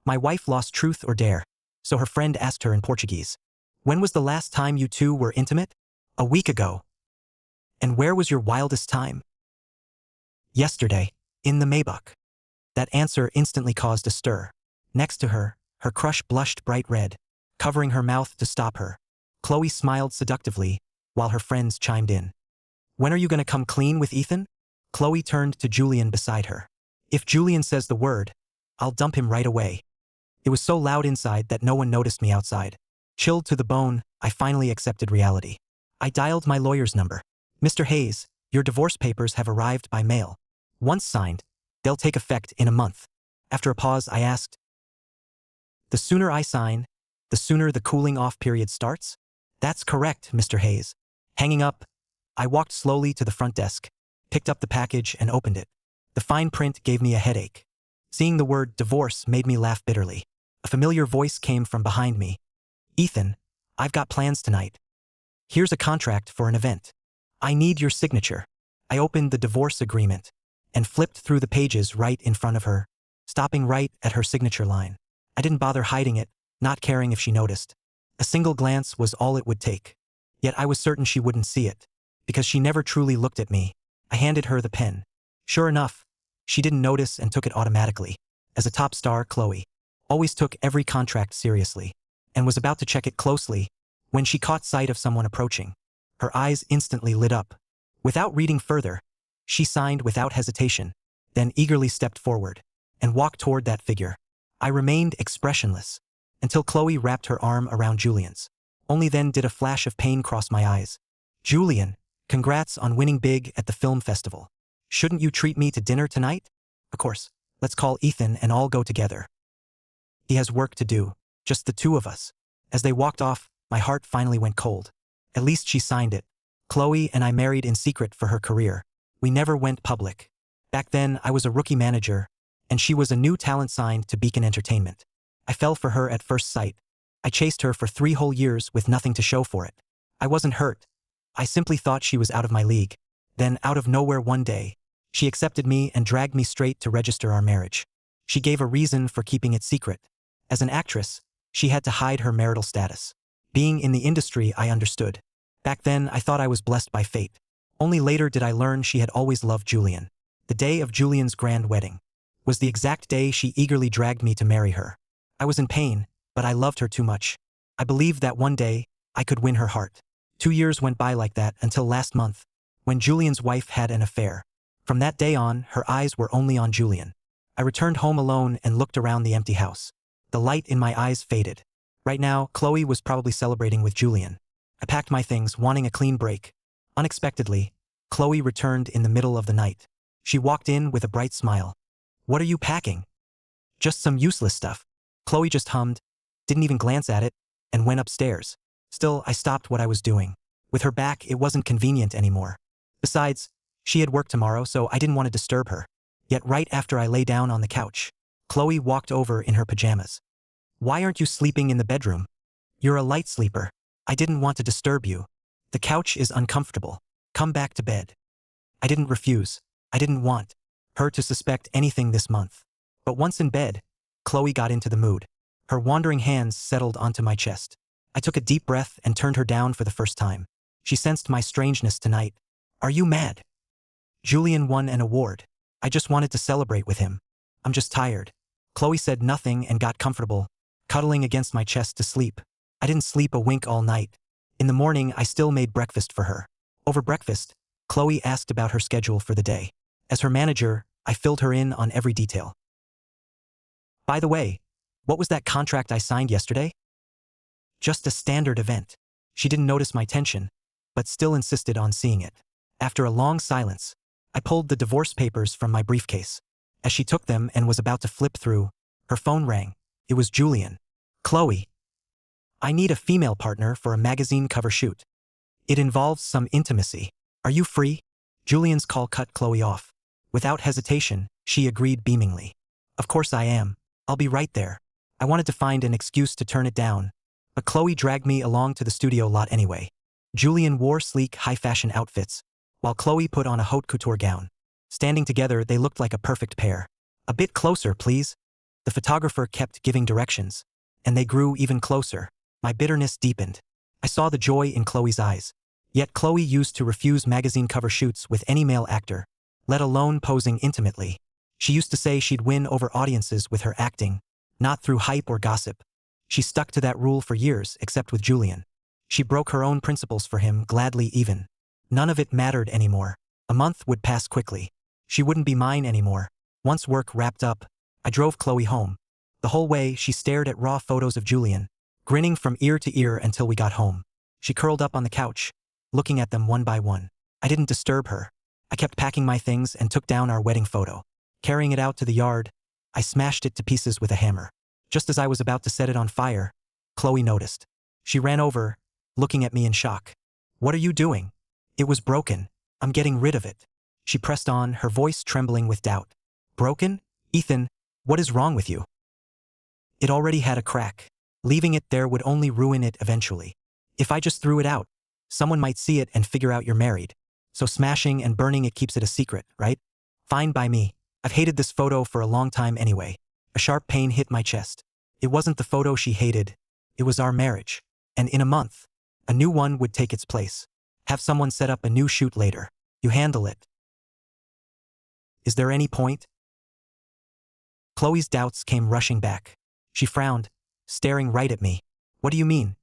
My wife lost truth or dare, so her friend asked her in Portuguese. When was the last time you two were intimate? A week ago. And where was your wildest time? Yesterday, in the Maybach. That answer instantly caused a stir. Next to her, her crush blushed bright red, covering her mouth to stop her. Chloe smiled seductively, while her friends chimed in. When are you gonna come clean with Ethan? Chloe turned to Julian beside her. If Julian says the word, I'll dump him right away. It was so loud inside that no one noticed me outside. Chilled to the bone, I finally accepted reality. I dialed my lawyer's number. Mr. Hayes, your divorce papers have arrived by mail. Once signed, they'll take effect in a month. After a pause, I asked, the sooner I sign, the sooner the cooling off period starts? That's correct, Mr. Hayes. Hanging up, I walked slowly to the front desk, picked up the package and opened it. The fine print gave me a headache. Seeing the word divorce made me laugh bitterly. A familiar voice came from behind me. Ethan, I've got plans tonight. Here's a contract for an event. I need your signature. I opened the divorce agreement and flipped through the pages right in front of her, stopping right at her signature line. I didn't bother hiding it, not caring if she noticed. A single glance was all it would take. Yet I was certain she wouldn't see it, because she never truly looked at me. I handed her the pen. Sure enough, she didn't notice and took it automatically. As a top star, Chloe always took every contract seriously, and was about to check it closely when she caught sight of someone approaching. Her eyes instantly lit up. Without reading further, she signed without hesitation, then eagerly stepped forward and walked toward that figure. I remained expressionless until Chloe wrapped her arm around Julian's. Only then did a flash of pain cross my eyes. Julian, congrats on winning big at the film festival. Shouldn't you treat me to dinner tonight? Of course, let's call Ethan and all go together. He has work to do, just the two of us. As they walked off, my heart finally went cold. At least she signed it. Chloe and I married in secret for her career. We never went public. Back then, I was a rookie manager, and she was a new talent signed to Beacon Entertainment. I fell for her at first sight. I chased her for 3 whole years with nothing to show for it. I wasn't hurt. I simply thought she was out of my league. Then, out of nowhere one day, she accepted me and dragged me straight to register our marriage. She gave a reason for keeping it secret. As an actress, she had to hide her marital status. Being in the industry, I understood. Back then, I thought I was blessed by fate. Only later did I learn she had always loved Julian. The day of Julian's grand wedding was the exact day she eagerly dragged me to marry her. I was in pain, but I loved her too much. I believed that one day, I could win her heart. 2 years went by like that until last month, when Julian's wife had an affair. From that day on, her eyes were only on Julian. I returned home alone and looked around the empty house. The light in my eyes faded. Right now, Chloe was probably celebrating with Julian. I packed my things, wanting a clean break. Unexpectedly, Chloe returned in the middle of the night. She walked in with a bright smile. What are you packing? Just some useless stuff. Chloe just hummed, didn't even glance at it, and went upstairs. Still, I stopped what I was doing. With her back, it wasn't convenient anymore. Besides, she had work tomorrow, so I didn't want to disturb her. Yet right after I lay down on the couch, Chloe walked over in her pajamas. Why aren't you sleeping in the bedroom? You're a light sleeper. I didn't want to disturb you. The couch is uncomfortable. Come back to bed. I didn't refuse. I didn't want her to suspect anything this month. But once in bed, Chloe got into the mood. Her wandering hands settled onto my chest. I took a deep breath and turned her down for the first time. She sensed my strangeness tonight. Are you mad? Julian won an award. I just wanted to celebrate with him. I'm just tired. Chloe said nothing and got comfortable, cuddling against my chest to sleep. I didn't sleep a wink all night. In the morning, I still made breakfast for her. Over breakfast, Chloe asked about her schedule for the day. As her manager, I filled her in on every detail. By the way, what was that contract I signed yesterday? Just a standard event. She didn't notice my tension, but still insisted on seeing it. After a long silence, I pulled the divorce papers from my briefcase. As she took them and was about to flip through, her phone rang. It was Julian. Chloe. I need a female partner for a magazine cover shoot. It involves some intimacy. Are you free? Julian's call cut Chloe off. Without hesitation, she agreed beamingly. Of course I am. I'll be right there. I wanted to find an excuse to turn it down, but Chloe dragged me along to the studio lot anyway. Julian wore sleek, high-fashion outfits, while Chloe put on a haute couture gown. Standing together, they looked like a perfect pair. A bit closer, please. The photographer kept giving directions, and they grew even closer. My bitterness deepened. I saw the joy in Chloe's eyes. Yet Chloe used to refuse magazine cover shoots with any male actor, let alone posing intimately. She used to say she'd win over audiences with her acting, not through hype or gossip. She stuck to that rule for years, except with Julian. She broke her own principles for him, gladly even. None of it mattered anymore. A month would pass quickly. She wouldn't be mine anymore. Once work wrapped up, I drove Chloe home. The whole way, she stared at raw photos of Julian, grinning from ear to ear until we got home. She curled up on the couch, looking at them one by one. I didn't disturb her. I kept packing my things and took down our wedding photo. Carrying it out to the yard, I smashed it to pieces with a hammer. Just as I was about to set it on fire, Chloe noticed. She ran over, looking at me in shock. "What are you doing?" "It was broken. I'm getting rid of it." She pressed on, her voice trembling with doubt. "Broken? Ethan, what is wrong with you?" "It already had a crack. Leaving it there would only ruin it eventually. If I just threw it out, someone might see it and figure out you're married. So smashing and burning it keeps it a secret, right? Fine by me. I've hated this photo for a long time anyway." A sharp pain hit my chest. It wasn't the photo she hated. It was our marriage. And in a month, a new one would take its place. Have someone set up a new shoot later. You handle it. Is there any point? Chloe's doubts came rushing back. She frowned, staring right at me. "What do you mean?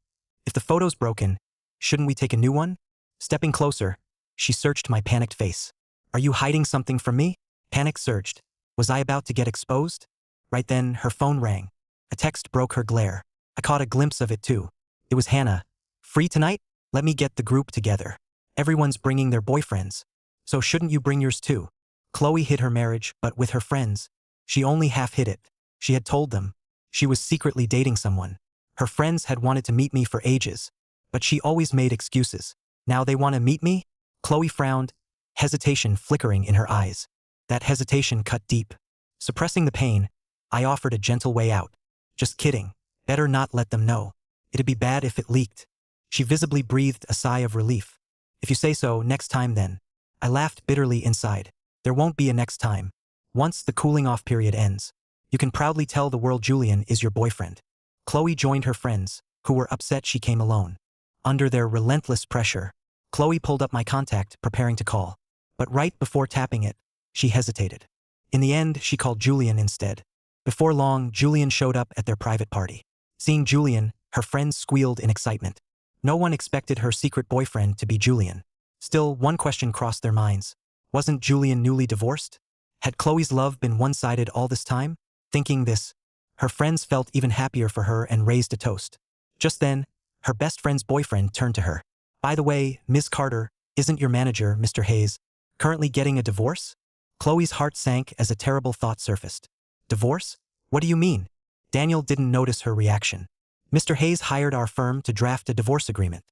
If the photo's broken, shouldn't we take a new one?" Stepping closer, she searched my panicked face. "Are you hiding something from me?" Panic surged. Was I about to get exposed? Right then, her phone rang. A text broke her glare. I caught a glimpse of it too. It was Hannah. "Free tonight? Let me get the group together. Everyone's bringing their boyfriends. So shouldn't you bring yours too?" Chloe hid her marriage, but with her friends, she only half hid it. She had told them. She was secretly dating someone. Her friends had wanted to meet me for ages, but she always made excuses. Now they want to meet me? Chloe frowned, hesitation flickering in her eyes. That hesitation cut deep. Suppressing the pain, I offered a gentle way out. "Just kidding. Better not let them know. It'd be bad if it leaked." She visibly breathed a sigh of relief. "If you say so, next time then." I laughed bitterly inside. There won't be a next time. Once the cooling-off period ends, you can proudly tell the world Julian is your boyfriend. Chloe joined her friends, who were upset she came alone. Under their relentless pressure, Chloe pulled up my contact, preparing to call. But right before tapping it, she hesitated. In the end, she called Julian instead. Before long, Julian showed up at their private party. Seeing Julian, her friends squealed in excitement. No one expected her secret boyfriend to be Julian. Still, one question crossed their minds. Wasn't Julian newly divorced? Had Chloe's love been one-sided all this time? Thinking this, her friends felt even happier for her and raised a toast. Just then, her best friend's boyfriend turned to her. "By the way, Ms. Carter, isn't your manager, Mr. Hayes, currently getting a divorce?" Chloe's heart sank as a terrible thought surfaced. "Divorce? What do you mean?" Daniel didn't notice her reaction. "Mr. Hayes hired our firm to draft a divorce agreement.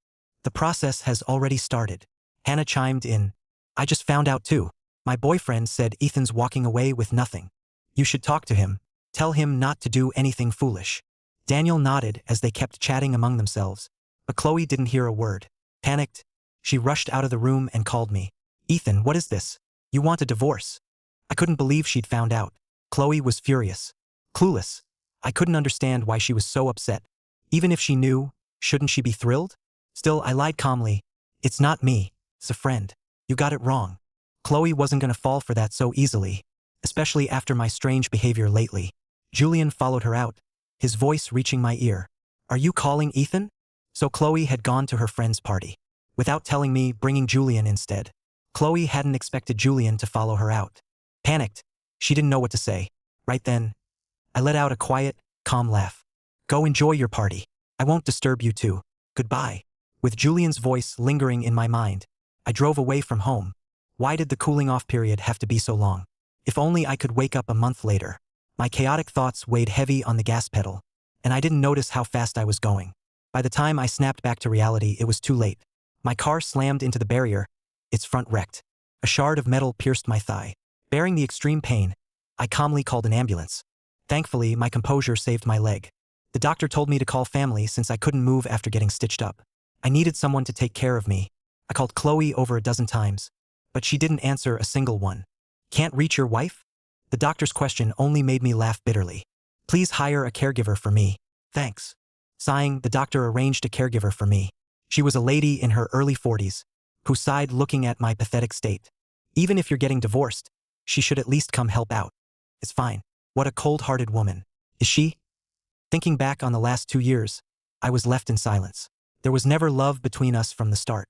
The process has already started." Hannah chimed in. "I just found out too. My boyfriend said Ethan's walking away with nothing. You should talk to him. Tell him not to do anything foolish." Daniel nodded as they kept chatting among themselves, but Chloe didn't hear a word. Panicked, she rushed out of the room and called me. "Ethan, what is this? You want a divorce?" I couldn't believe she'd found out. Chloe was furious. Clueless. I couldn't understand why she was so upset. Even if she knew, shouldn't she be thrilled? Still, I lied calmly. "It's not me. It's a friend. You got it wrong." Chloe wasn't going to fall for that so easily, especially after my strange behavior lately. Julian followed her out, his voice reaching my ear. "Are you calling Ethan?" So Chloe had gone to her friend's party, without telling me, bringing Julian instead. Chloe hadn't expected Julian to follow her out. Panicked, she didn't know what to say. Right then, I let out a quiet, calm laugh. "Go enjoy your party. I won't disturb you too. Goodbye." With Julian's voice lingering in my mind, I drove away from home. Why did the cooling-off period have to be so long? If only I could wake up a month later. My chaotic thoughts weighed heavy on the gas pedal, and I didn't notice how fast I was going. By the time I snapped back to reality, it was too late. My car slammed into the barrier, its front wrecked. A shard of metal pierced my thigh. Bearing the extreme pain, I calmly called an ambulance. Thankfully, my composure saved my leg. The doctor told me to call family since I couldn't move after getting stitched up. I needed someone to take care of me. I called Chloe over a dozen times, but she didn't answer a single one. "Can't reach your wife?" The doctor's question only made me laugh bitterly. Please hire a caregiver for me. Thanks. Sighing, the doctor arranged a caregiver for me. She was a lady in her early 40s, who sighed looking at my pathetic state. Even if you're getting divorced, she should at least come help out. It's fine. What a cold-hearted woman. Is she? Thinking back on the last 2 years, I was left in silence. There was never love between us from the start.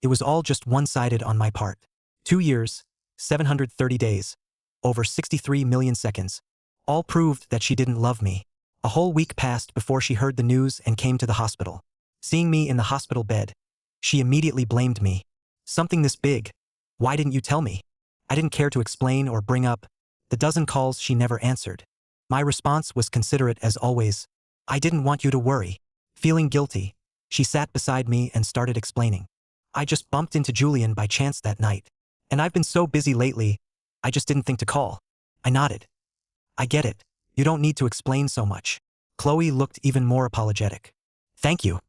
It was all just one-sided on my part. 2 years, 730 days, over 63 million seconds, all proved that she didn't love me. A whole week passed before she heard the news and came to the hospital. Seeing me in the hospital bed, she immediately blamed me. Something this big. Why didn't you tell me? I didn't care to explain or bring up the dozen calls she never answered. My response was considerate as always. I didn't want you to worry. Feeling guilty, she sat beside me and started explaining. I just bumped into Julian by chance that night. And I've been so busy lately, I just didn't think to call. I nodded. I get it. You don't need to explain so much. Chloe looked even more apologetic. Thank you.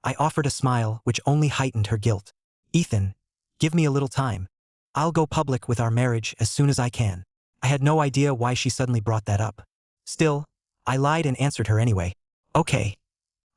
I offered a smile which only heightened her guilt. Ethan, give me a little time. I'll go public with our marriage as soon as I can. I had no idea why she suddenly brought that up. Still, I lied and answered her anyway. Okay.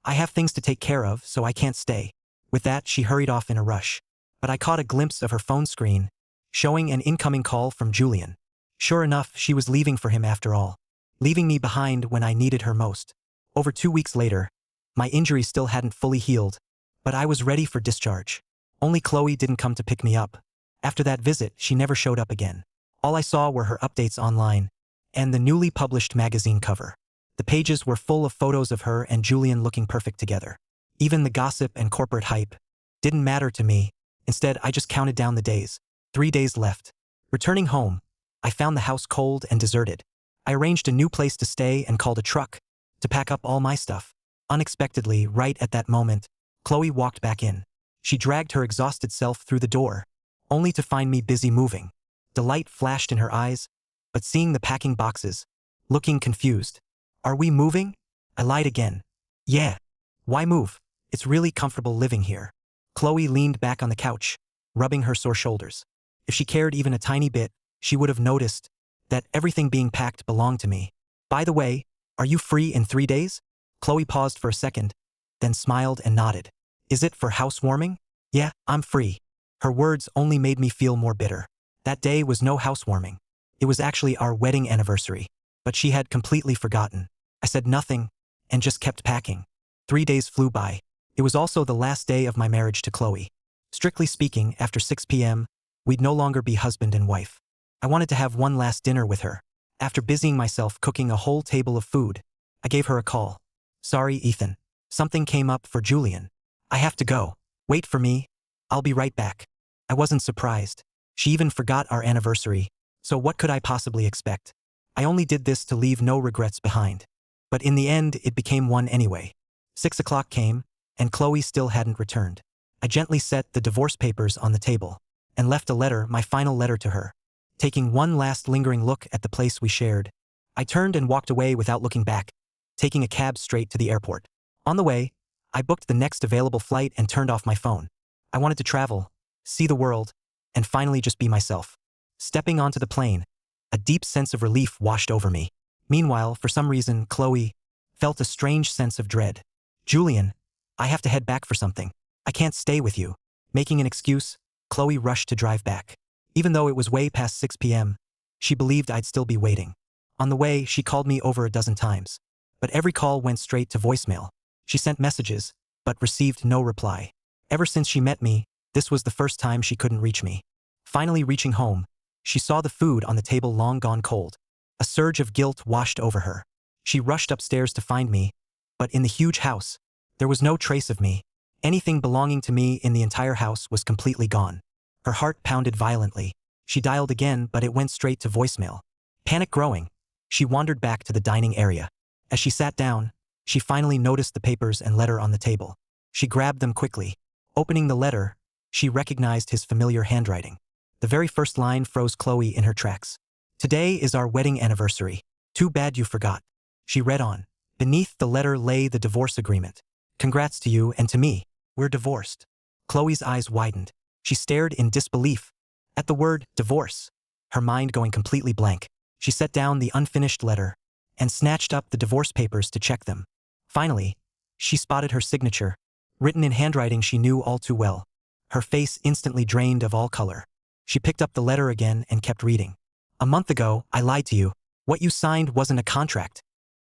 I have things to take care of, so I can't stay. With that, she hurried off in a rush. But I caught a glimpse of her phone screen, showing an incoming call from Julian. Sure enough, she was leaving for him after all, leaving me behind when I needed her most. Over 2 weeks later, my injury still hadn't fully healed, but I was ready for discharge. Only Chloe didn't come to pick me up. After that visit, she never showed up again. All I saw were her updates online and the newly published magazine cover. The pages were full of photos of her and Julian looking perfect together. Even the gossip and corporate hype didn't matter to me. Instead, I just counted down the days. 3 days left. Returning home, I found the house cold and deserted. I arranged a new place to stay and called a truck to pack up all my stuff. Unexpectedly, right at that moment, Chloe walked back in. She dragged her exhausted self through the door, only to find me busy moving. Delight flashed in her eyes, but seeing the packing boxes, looking confused. Are we moving? I lied again. Yeah. Why move? It's really comfortable living here. Chloe leaned back on the couch, rubbing her sore shoulders. If she cared even a tiny bit, she would have noticed that everything being packed belonged to me. By the way, are you free in 3 days? Chloe paused for a second, then smiled and nodded. Is it for housewarming? Yeah, I'm free. Her words only made me feel more bitter. That day was no housewarming. It was actually our wedding anniversary, but she had completely forgotten. I said nothing and just kept packing. 3 days flew by. It was also the last day of my marriage to Chloe. Strictly speaking, after 6 p.m., we'd no longer be husband and wife. I wanted to have one last dinner with her. After busying myself cooking a whole table of food, I gave her a call. Sorry, Ethan. Something came up for Julian. I have to go. Wait for me. I'll be right back. I wasn't surprised. She even forgot our anniversary, so what could I possibly expect? I only did this to leave no regrets behind. But in the end, it became one anyway. 6 o'clock came, and Chloe still hadn't returned. I gently set the divorce papers on the table and left a letter, my final letter to her. Taking one last lingering look at the place we shared, I turned and walked away without looking back, taking a cab straight to the airport. On the way, I booked the next available flight and turned off my phone. I wanted to travel, see the world, and finally just be myself. Stepping onto the plane, a deep sense of relief washed over me. Meanwhile, for some reason, Chloe felt a strange sense of dread. Julian, I have to head back for something. I can't stay with you. Making an excuse, Chloe rushed to drive back. Even though it was way past 6 p.m., she believed I'd still be waiting. On the way, she called me over a dozen times. But every call went straight to voicemail. She sent messages, but received no reply. Ever since she met me, this was the first time she couldn't reach me. Finally reaching home, she saw the food on the table long gone cold. A surge of guilt washed over her. She rushed upstairs to find me, but in the huge house, there was no trace of me. Anything belonging to me in the entire house was completely gone. Her heart pounded violently. She dialed again, but it went straight to voicemail. Panic growing, she wandered back to the dining area. As she sat down, she finally noticed the papers and letter on the table. She grabbed them quickly. Opening the letter, she recognized his familiar handwriting. The very first line froze Chloe in her tracks. Today is our wedding anniversary. Too bad you forgot. She read on. Beneath the letter lay the divorce agreement. Congrats to you and to me. We're divorced. Chloe's eyes widened. She stared in disbelief at the word divorce, her mind going completely blank. She set down the unfinished letter and snatched up the divorce papers to check them. Finally, she spotted her signature, written in handwriting she knew all too well. Her face instantly drained of all color. She picked up the letter again and kept reading. "A month ago, I lied to you. What you signed wasn't a contract.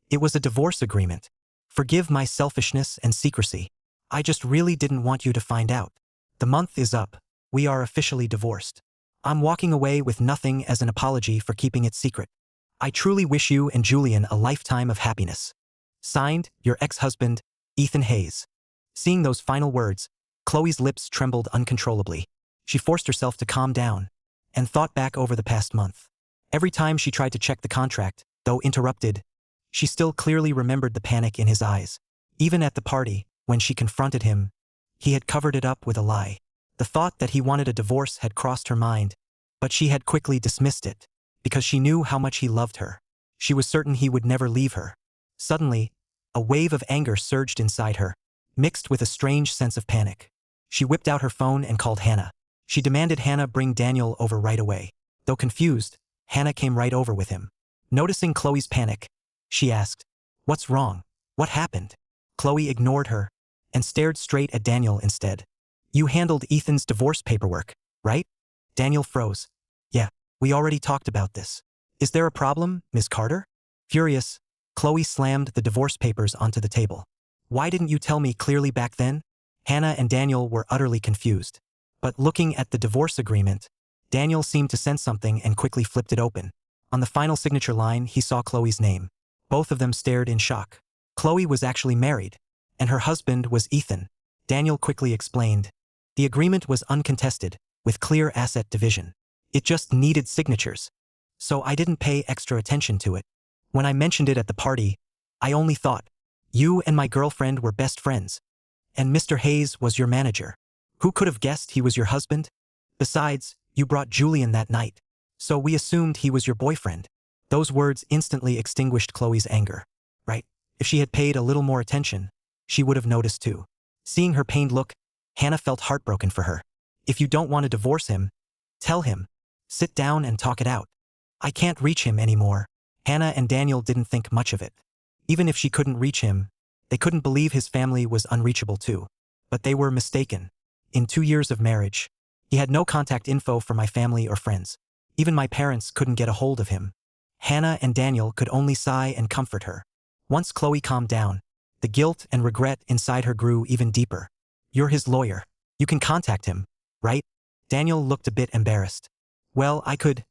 It was a divorce agreement. Forgive my selfishness and secrecy. I just really didn't want you to find out. The month is up. We are officially divorced. I'm walking away with nothing as an apology for keeping it secret. I truly wish you and Julian a lifetime of happiness. Signed, your ex-husband, Ethan Hayes." Seeing those final words, Chloe's lips trembled uncontrollably. She forced herself to calm down and thought back over the past month. Every time she tried to check the contract, though interrupted, she still clearly remembered the panic in his eyes. Even at the party, when she confronted him, he had covered it up with a lie. The thought that he wanted a divorce had crossed her mind, but she had quickly dismissed it, because she knew how much he loved her. She was certain he would never leave her. Suddenly, a wave of anger surged inside her, mixed with a strange sense of panic. She whipped out her phone and called Hannah. She demanded Hannah bring Daniel over right away. Though confused, Hannah came right over with him. Noticing Chloe's panic, she asked, "What's wrong? What happened?" Chloe ignored her and stared straight at Daniel instead. "You handled Ethan's divorce paperwork, right?" Daniel froze. "Yeah, we already talked about this. Is there a problem, Ms. Carter?" Furious, Chloe slammed the divorce papers onto the table. "Why didn't you tell me clearly back then?" Hannah and Daniel were utterly confused. But looking at the divorce agreement, Daniel seemed to sense something and quickly flipped it open. On the final signature line, he saw Chloe's name. Both of them stared in shock. Chloe was actually married, and her husband was Ethan. Daniel quickly explained. The agreement was uncontested, with clear asset division. It just needed signatures. So I didn't pay extra attention to it. When I mentioned it at the party, I only thought, you and my girlfriend were best friends. And Mr. Hayes was your manager. Who could have guessed he was your husband? Besides, you brought Julian that night. So we assumed he was your boyfriend. Those words instantly extinguished Chloe's anger. Right? If she had paid a little more attention, she would have noticed too. Seeing her pained look, Hannah felt heartbroken for her. If you don't want to divorce him, tell him. Sit down and talk it out. I can't reach him anymore. Hannah and Daniel didn't think much of it. Even if she couldn't reach him, they couldn't believe his family was unreachable too. But they were mistaken. In 2 years of marriage, he had no contact info for my family or friends. Even my parents couldn't get a hold of him. Hannah and Daniel could only sigh and comfort her. Once Chloe calmed down, the guilt and regret inside her grew even deeper. You're his lawyer. You can contact him, right? Daniel looked a bit embarrassed. Well, I could,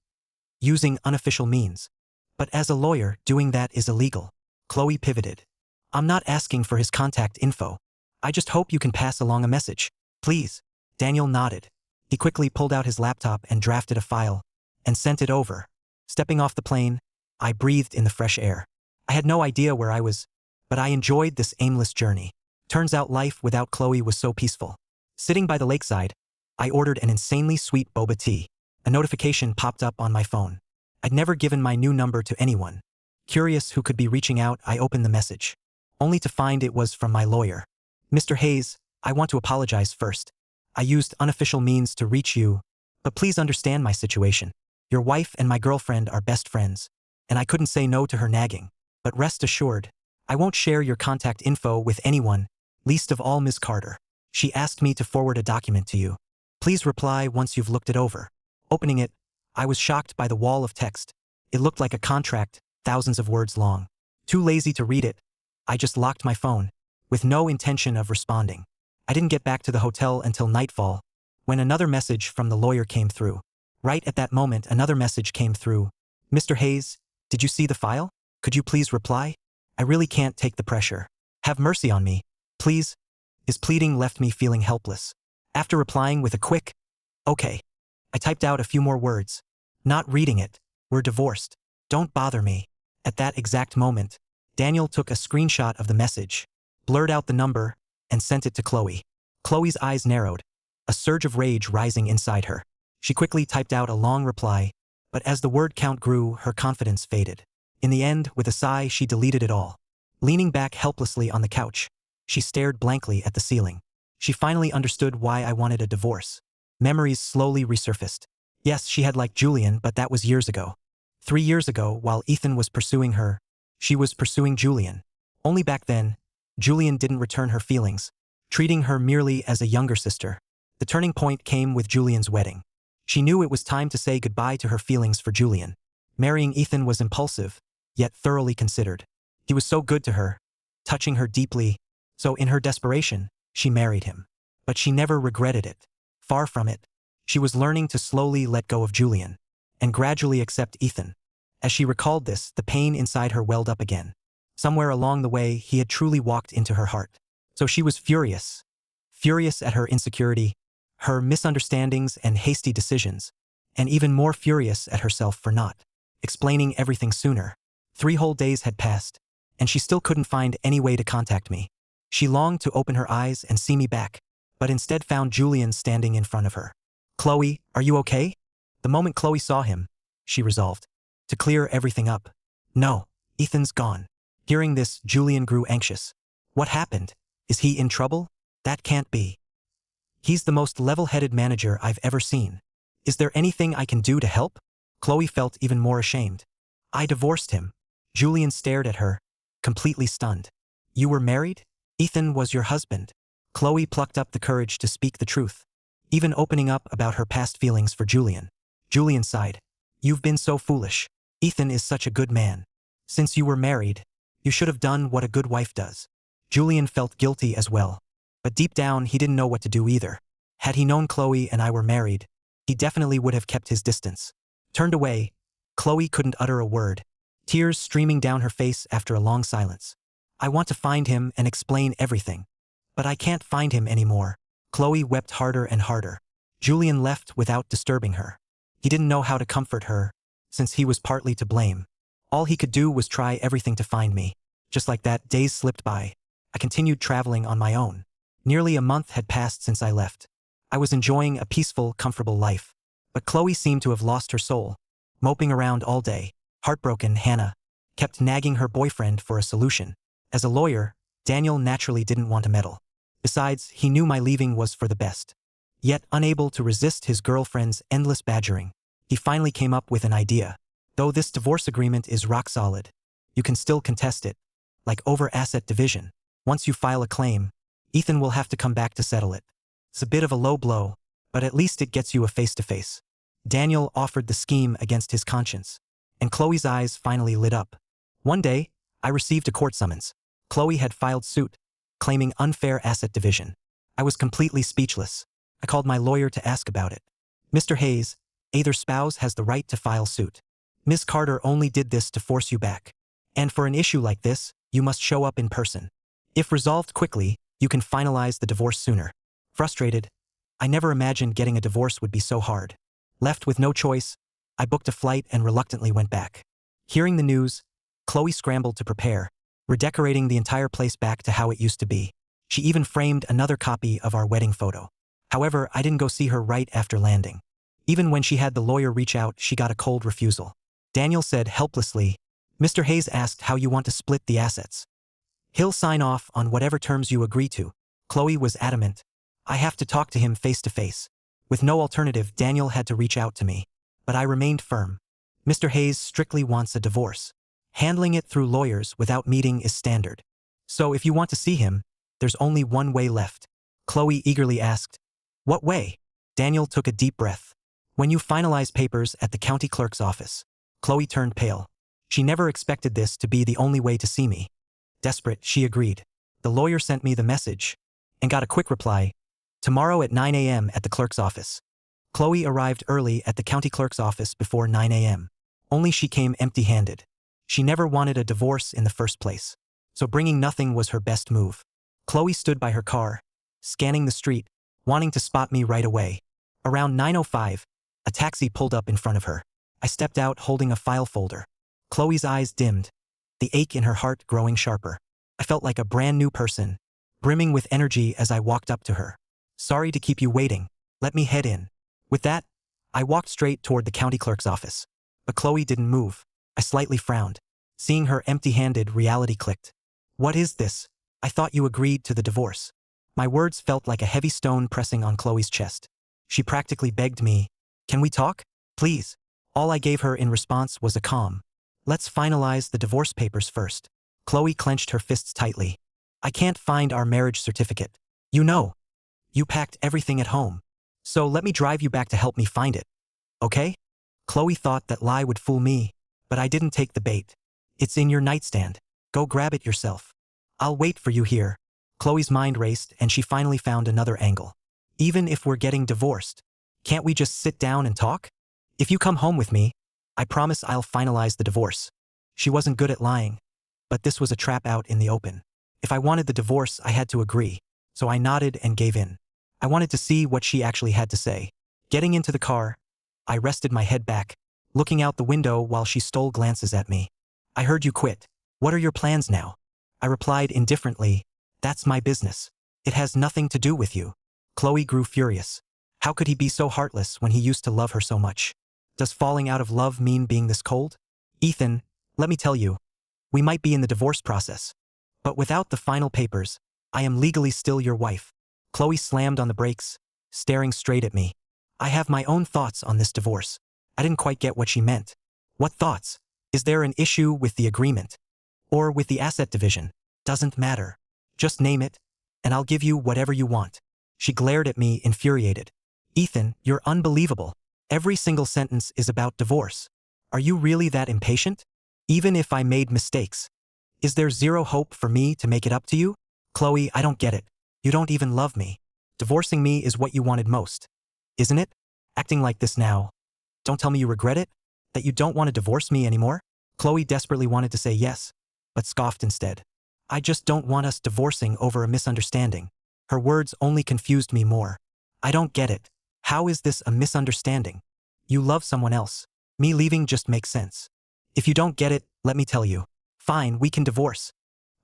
using unofficial means. But as a lawyer, doing that is illegal. Chloe pivoted. I'm not asking for his contact info. I just hope you can pass along a message. Please. Daniel nodded. He quickly pulled out his laptop and drafted a file, and sent it over. Stepping off the plane, I breathed in the fresh air. I had no idea where I was, but I enjoyed this aimless journey. Turns out life without Chloe was so peaceful. Sitting by the lakeside, I ordered an insanely sweet boba tea. A notification popped up on my phone. I'd never given my new number to anyone. Curious who could be reaching out, I opened the message, only to find it was from my lawyer. Mr. Hayes, I want to apologize first. I used unofficial means to reach you, but please understand my situation. Your wife and my girlfriend are best friends, and I couldn't say no to her nagging. But rest assured, I won't share your contact info with anyone, least of all Ms. Carter. She asked me to forward a document to you. Please reply once you've looked it over. Opening it, I was shocked by the wall of text. It looked like a contract, thousands of words long. Too lazy to read it, I just locked my phone, with no intention of responding. I didn't get back to the hotel until nightfall, when another message from the lawyer came through. Right at that moment, another message came through. Mr. Hayes, did you see the file? Could you please reply? I really can't take the pressure. Have mercy on me, please. His pleading left me feeling helpless. After replying with a quick, okay, I typed out a few more words. Not reading it. We're divorced. Don't bother me. At that exact moment, Daniel took a screenshot of the message, blurred out the number, and sent it to Chloe. Chloe's eyes narrowed, a surge of rage rising inside her. She quickly typed out a long reply, but as the word count grew, her confidence faded. In the end, with a sigh, she deleted it all. Leaning back helplessly on the couch, she stared blankly at the ceiling. She finally understood why I wanted a divorce. Memories slowly resurfaced. Yes, she had liked Julian, but that was years ago. 3 years ago, while Ethan was pursuing her, She was pursuing Julian. Only back then, Julian didn't return her feelings, treating her merely as a younger sister. The turning point came with Julian's wedding. She knew it was time to say goodbye to her feelings for Julian. Marrying Ethan was impulsive, yet thoroughly considered. He was so good to her, touching her deeply, so in her desperation, she married him. But she never regretted it. Far from it. She was learning to slowly let go of Julian, and gradually accept Ethan. As she recalled this, the pain inside her welled up again. Somewhere along the way, he had truly walked into her heart. So she was furious. Furious at her insecurity, her misunderstandings and hasty decisions, and even more furious at herself for not explaining everything sooner. 3 whole days had passed, and she still couldn't find any way to contact me. She longed to open her eyes and see me back, but instead found Julian standing in front of her. "Chloe, are you okay?" The moment Chloe saw him, she resolved to clear everything up. "No, Ethan's gone." Hearing this, Julian grew anxious. "What happened? Is he in trouble? That can't be. He's the most level-headed manager I've ever seen. Is there anything I can do to help?" Chloe felt even more ashamed. "I divorced him." Julian stared at her, completely stunned. "You were married? Ethan was your husband." Chloe plucked up the courage to speak the truth, even opening up about her past feelings for Julian. Julian sighed. "You've been so foolish. Ethan is such a good man. Since you were married, you should have done what a good wife does." Julian felt guilty as well, but deep down he didn't know what to do either. Had he known Chloe and I were married, he definitely would have kept his distance. Turned away, Chloe couldn't utter a word, tears streaming down her face after a long silence. "I want to find him and explain everything. But I can't find him anymore." Chloe wept harder and harder. Julian left without disturbing her. He didn't know how to comfort her, since he was partly to blame. All he could do was try everything to find me. Just like that, days slipped by. I continued traveling on my own. Nearly a month had passed since I left. I was enjoying a peaceful, comfortable life. But Chloe seemed to have lost her soul. Moping around all day, heartbroken, Hannah kept nagging her boyfriend for a solution. As a lawyer, Daniel naturally didn't want to meddle. Besides, he knew my leaving was for the best. Yet, unable to resist his girlfriend's endless badgering, he finally came up with an idea. "Though this divorce agreement is rock solid, you can still contest it, like over asset division. Once you file a claim, Ethan will have to come back to settle it. It's a bit of a low blow, but at least it gets you a face-to-face." Daniel offered the scheme against his conscience, and Chloe's eyes finally lit up. One day, I received a court summons. Chloe had filed suit, claiming unfair asset division. I was completely speechless. I called my lawyer to ask about it. "Mr. Hayes, either spouse has the right to file suit. Ms. Carter only did this to force you back. And for an issue like this, you must show up in person. If resolved quickly, you can finalize the divorce sooner." Frustrated, I never imagined getting a divorce would be so hard. Left with no choice, I booked a flight and reluctantly went back. Hearing the news, Chloe scrambled to prepare, redecorating the entire place back to how it used to be. She even framed another copy of our wedding photo. However, I didn't go see her right after landing. Even when she had the lawyer reach out, she got a cold refusal. Daniel said helplessly, "Mr. Hayes asked how you want to split the assets. He'll sign off on whatever terms you agree to." Chloe was adamant. "I have to talk to him face to face." With no alternative, Daniel had to reach out to me. But I remained firm. "Mr. Hayes strictly wants a divorce. Handling it through lawyers without meeting is standard. So if you want to see him, there's only one way left." Chloe eagerly asked, "What way?" Daniel took a deep breath. "When you finalize papers at the county clerk's office." Chloe turned pale. She never expected this to be the only way to see me. Desperate, she agreed. The lawyer sent me the message and got a quick reply, "Tomorrow at 9 a.m. at the clerk's office." Chloe arrived early at the county clerk's office before 9 a.m. Only she came empty-handed. She never wanted a divorce in the first place, so bringing nothing was her best move. Chloe stood by her car, scanning the street, wanting to spot me right away. Around 9:05, a taxi pulled up in front of her. I stepped out holding a file folder. Chloe's eyes dimmed, the ache in her heart growing sharper. I felt like a brand new person, brimming with energy as I walked up to her. "Sorry to keep you waiting. Let me head in." With that, I walked straight toward the county clerk's office. But Chloe didn't move. I slightly frowned. Seeing her empty-handed, reality clicked. "What is this? I thought you agreed to the divorce." My words felt like a heavy stone pressing on Chloe's chest. She practically begged me, "Can we talk? Please." All I gave her in response was a calm, Let's finalize the divorce papers first. Chloe clenched her fists tightly. I can't find our marriage certificate. You know, you packed everything at home. So let me drive you back to help me find it. Okay? Chloe thought that lie would fool me, but I didn't take the bait. It's in your nightstand. Go grab it yourself. I'll wait for you here. Chloe's mind raced and she finally found another angle. Even if we're getting divorced, can't we just sit down and talk? If you come home with me, I promise I'll finalize the divorce. She wasn't good at lying, but this was a trap out in the open. If I wanted the divorce, I had to agree, so I nodded and gave in. I wanted to see what she actually had to say. Getting into the car, I rested my head back, looking out the window while she stole glances at me. I heard you quit. What are your plans now? I replied indifferently, that's my business. It has nothing to do with you. Chloe grew furious. How could he be so heartless when he used to love her so much? Does falling out of love mean being this cold? Ethan, let me tell you, we might be in the divorce process, but without the final papers, I am legally still your wife. Chloe slammed on the brakes, staring straight at me. I have my own thoughts on this divorce. I didn't quite get what she meant. What thoughts? Is there an issue with the agreement? Or with the asset division? Doesn't matter. Just name it, and I'll give you whatever you want. She glared at me, infuriated. Ethan, you're unbelievable. Every single sentence is about divorce. Are you really that impatient? Even if I made mistakes, is there zero hope for me to make it up to you? Chloe, I don't get it. You don't even love me. Divorcing me is what you wanted most, isn't it? Acting like this now. Don't tell me you regret it? That you don't want to divorce me anymore? Chloe desperately wanted to say yes, but scoffed instead. I just don't want us divorcing over a misunderstanding. Her words only confused me more. I don't get it. How is this a misunderstanding? You love someone else. Me leaving just makes sense. If you don't get it, let me tell you. Fine, we can divorce.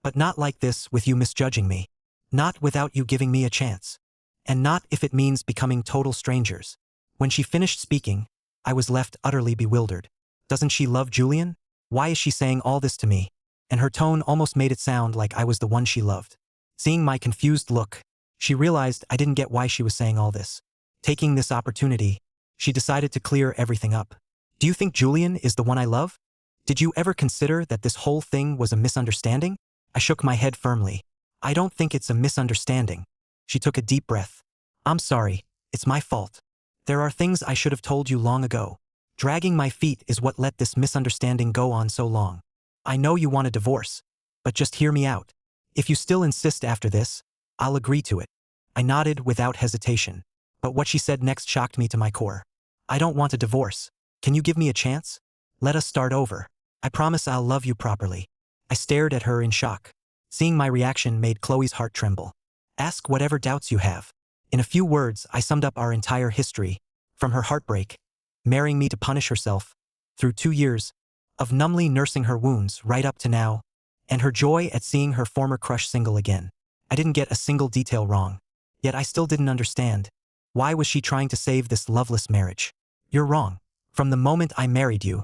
But not like this with you misjudging me. Not without you giving me a chance. And not if it means becoming total strangers. When she finished speaking, I was left utterly bewildered. Doesn't she love Julian? Why is she saying all this to me? And her tone almost made it sound like I was the one she loved. Seeing my confused look, she realized I didn't get why she was saying all this. Taking this opportunity, she decided to clear everything up. Do you think Julian is the one I love? Did you ever consider that this whole thing was a misunderstanding? I shook my head firmly. I don't think it's a misunderstanding. She took a deep breath. I'm sorry, it's my fault. There are things I should have told you long ago. Dragging my feet is what let this misunderstanding go on so long. I know you want a divorce, but just hear me out. If you still insist after this, I'll agree to it. I nodded without hesitation, but what she said next shocked me to my core. I don't want a divorce. Can you give me a chance? Let us start over. I promise I'll love you properly. I stared at her in shock. Seeing my reaction made Chloe's heart tremble. Ask whatever doubts you have. In a few words, I summed up our entire history, from her heartbreak, marrying me to punish herself, through 2 years of numbly nursing her wounds right up to now, and her joy at seeing her former crush single again. I didn't get a single detail wrong, yet I still didn't understand. Why was she trying to save this loveless marriage? You're wrong. From the moment I married you,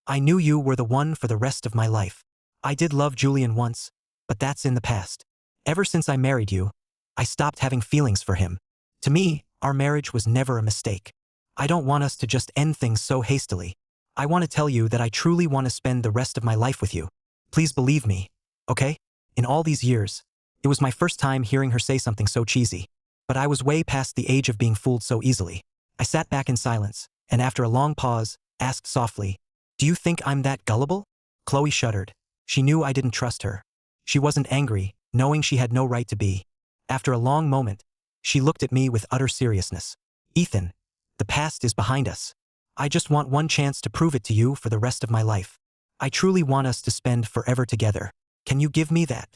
I knew you were the one for the rest of my life. I did love Julian once, but that's in the past. Ever since I married you, I stopped having feelings for him. To me, our marriage was never a mistake. I don't want us to just end things so hastily. I want to tell you that I truly want to spend the rest of my life with you. Please believe me, okay? In all these years, it was my first time hearing her say something so cheesy. But I was way past the age of being fooled so easily. I sat back in silence, and after a long pause, asked softly, do you think I'm that gullible? Chloe shuddered. She knew I didn't trust her. She wasn't angry, knowing she had no right to be. After a long moment, she looked at me with utter seriousness. Ethan, the past is behind us. I just want one chance to prove it to you for the rest of my life. I truly want us to spend forever together. Can you give me that?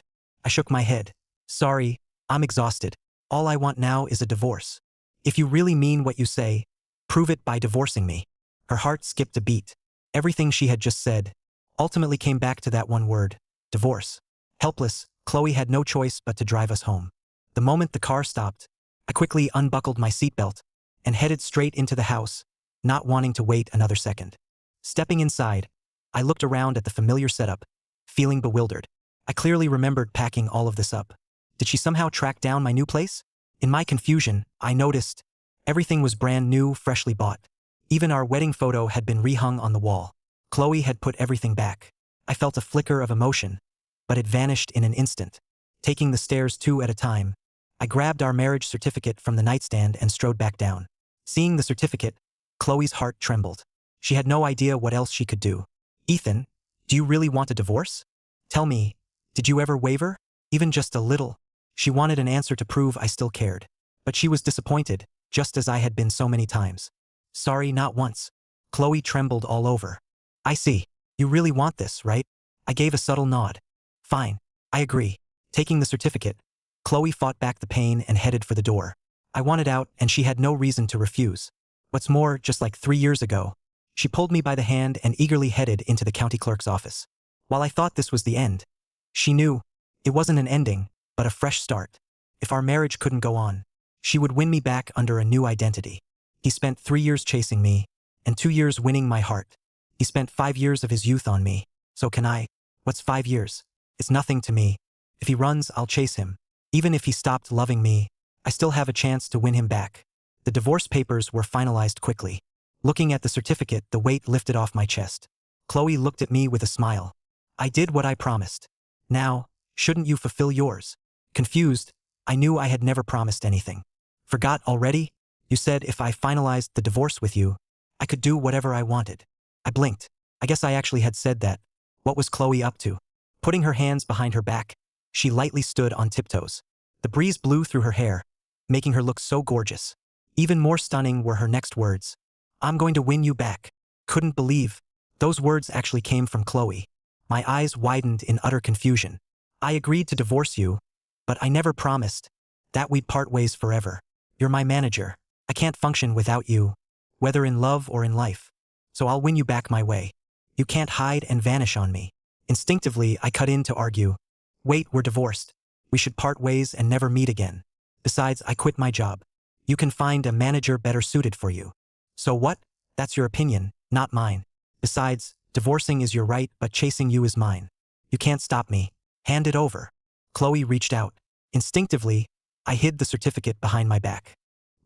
I shook my head. Sorry, I'm exhausted. All I want now is a divorce. If you really mean what you say, prove it by divorcing me. Her heart skipped a beat. Everything she had just said ultimately came back to that one word, divorce. Helpless, Chloe had no choice but to drive us home. The moment the car stopped, I quickly unbuckled my seatbelt and headed straight into the house, not wanting to wait another second. Stepping inside, I looked around at the familiar setup, feeling bewildered. I clearly remembered packing all of this up. Did she somehow track down my new place? In my confusion, I noticed everything was brand new, freshly bought. Even our wedding photo had been rehung on the wall. Chloe had put everything back. I felt a flicker of emotion, but it vanished in an instant. Taking the stairs 2 at a time, I grabbed our marriage certificate from the nightstand and strode back down. Seeing the certificate, Chloe's heart trembled. She had no idea what else she could do. Ethan, do you really want a divorce? Tell me, did you ever waver? Even just a little? She wanted an answer to prove I still cared. But she was disappointed, just as I had been so many times. Sorry, not once. Chloe trembled all over. I see. You really want this, right? I gave a subtle nod. Fine. I agree. Taking the certificate, Chloe fought back the pain and headed for the door. I wanted out, and she had no reason to refuse. What's more, just like 3 years ago, she pulled me by the hand and eagerly headed into the county clerk's office. While I thought this was the end, she knew it wasn't an ending, but a fresh start. If our marriage couldn't go on, she would win me back under a new identity. He spent 3 years chasing me, and 2 years winning my heart. He spent 5 years of his youth on me. So can I? What's 5 years? It's nothing to me. If he runs, I'll chase him. Even if he stopped loving me, I still have a chance to win him back. The divorce papers were finalized quickly. Looking at the certificate, the weight lifted off my chest. Chloe looked at me with a smile. I did what I promised. Now, shouldn't you fulfill yours? Confused, I knew I had never promised anything. Forgot already? You said if I finalized the divorce with you, I could do whatever I wanted. I blinked. I guess I actually had said that. What was Chloe up to? Putting her hands behind her back, she lightly stood on tiptoes. The breeze blew through her hair, making her look so gorgeous. Even more stunning were her next words. I'm going to win you back. Couldn't believe. Those words actually came from Chloe. My eyes widened in utter confusion. I agreed to divorce you, but I never promised that we'd part ways forever. You're my manager. I can't function without you, whether in love or in life. So I'll win you back my way. You can't hide and vanish on me. Instinctively, I cut in to argue. Wait, we're divorced. We should part ways and never meet again. Besides, I quit my job. You can find a manager better suited for you. So what? That's your opinion, not mine. Besides, divorcing is your right, but chasing you is mine. You can't stop me. Hand it over. Chloe reached out. Instinctively, I hid the certificate behind my back.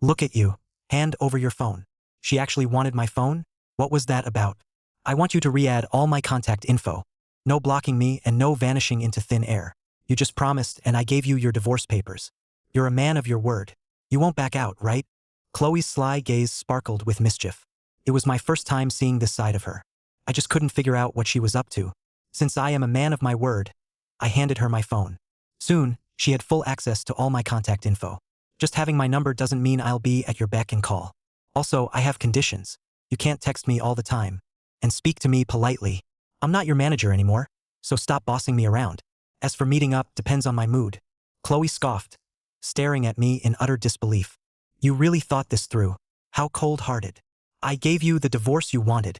Look at you. Hand over your phone. She actually wanted my phone? What was that about? I want you to re-add all my contact info. No blocking me and no vanishing into thin air. You just promised and I gave you your divorce papers. You're a man of your word. You won't back out, right? Chloe's sly gaze sparkled with mischief. It was my first time seeing this side of her. I just couldn't figure out what she was up to. Since I am a man of my word, I handed her my phone. Soon, she had full access to all my contact info. Just having my number doesn't mean I'll be at your beck and call. Also, I have conditions. You can't text me all the time. And speak to me politely. I'm not your manager anymore, so stop bossing me around. As for meeting up, depends on my mood. Chloe scoffed, staring at me in utter disbelief. You really thought this through. How cold-hearted. I gave you the divorce you wanted.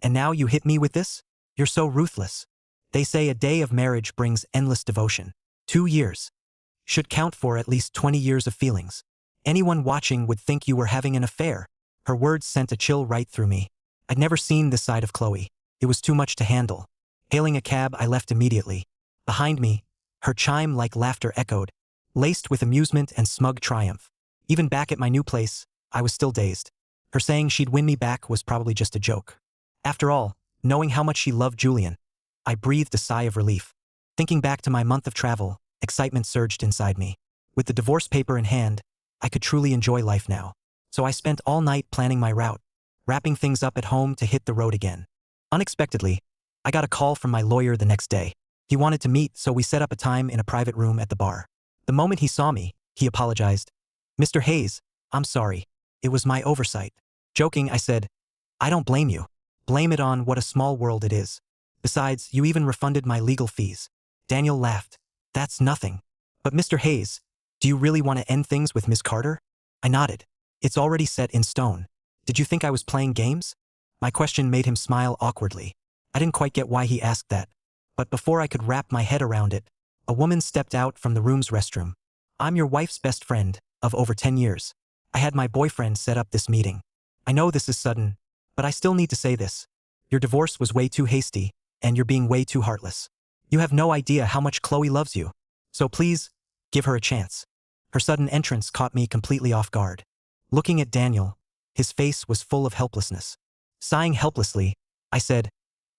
And now you hit me with this? You're so ruthless. They say a day of marriage brings endless devotion. 2 years should count for at least 20 years of feelings. Anyone watching would think you were having an affair. Her words sent a chill right through me. I'd never seen this side of Chloe. It was too much to handle. Hailing a cab, I left immediately. Behind me, her chime-like laughter echoed, laced with amusement and smug triumph. Even back at my new place, I was still dazed. Her saying she'd win me back was probably just a joke. After all, knowing how much she loved Julian, I breathed a sigh of relief. Thinking back to my month of travel, excitement surged inside me. With the divorce paper in hand, I could truly enjoy life now. So I spent all night planning my route, wrapping things up at home to hit the road again. Unexpectedly, I got a call from my lawyer the next day. He wanted to meet, so we set up a time in a private room at the bar. The moment he saw me, he apologized. Mr. Hayes, I'm sorry. It was my oversight. Joking, I said, I don't blame you. Blame it on what a small world it is. Besides, you even refunded my legal fees. Daniel laughed. That's nothing. But Mr. Hayes, do you really want to end things with Miss Carter? I nodded. It's already set in stone. Did you think I was playing games? My question made him smile awkwardly. I didn't quite get why he asked that. But before I could wrap my head around it, a woman stepped out from the room's restroom. I'm your wife's best friend, of over 10 years. I had my boyfriend set up this meeting. I know this is sudden, but I still need to say this. Your divorce was way too hasty, and you're being way too heartless. You have no idea how much Chloe loves you. So please, give her a chance. Her sudden entrance caught me completely off guard. Looking at Daniel, his face was full of helplessness. Sighing helplessly, I said,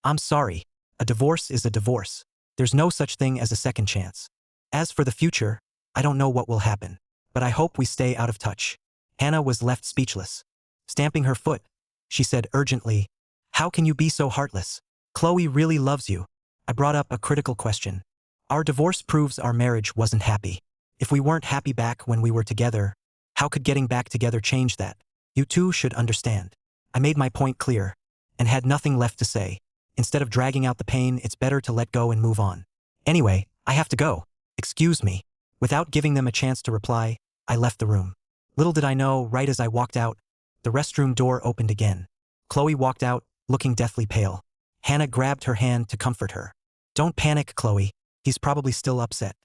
I'm sorry. A divorce is a divorce. There's no such thing as a second chance. As for the future, I don't know what will happen. But I hope we stay out of touch. Hannah was left speechless. Stamping her foot, she said urgently, "How can you be so heartless? Chloe really loves you." I brought up a critical question. Our divorce proves our marriage wasn't happy. If we weren't happy back when we were together, how could getting back together change that? You two should understand. I made my point clear, and had nothing left to say. Instead of dragging out the pain, it's better to let go and move on. Anyway, I have to go. Excuse me. Without giving them a chance to reply, I left the room. Little did I know, right as I walked out, the restroom door opened again. Chloe walked out, looking deathly pale. Hannah grabbed her hand to comfort her. "Don't panic, Chloe. He's probably still upset."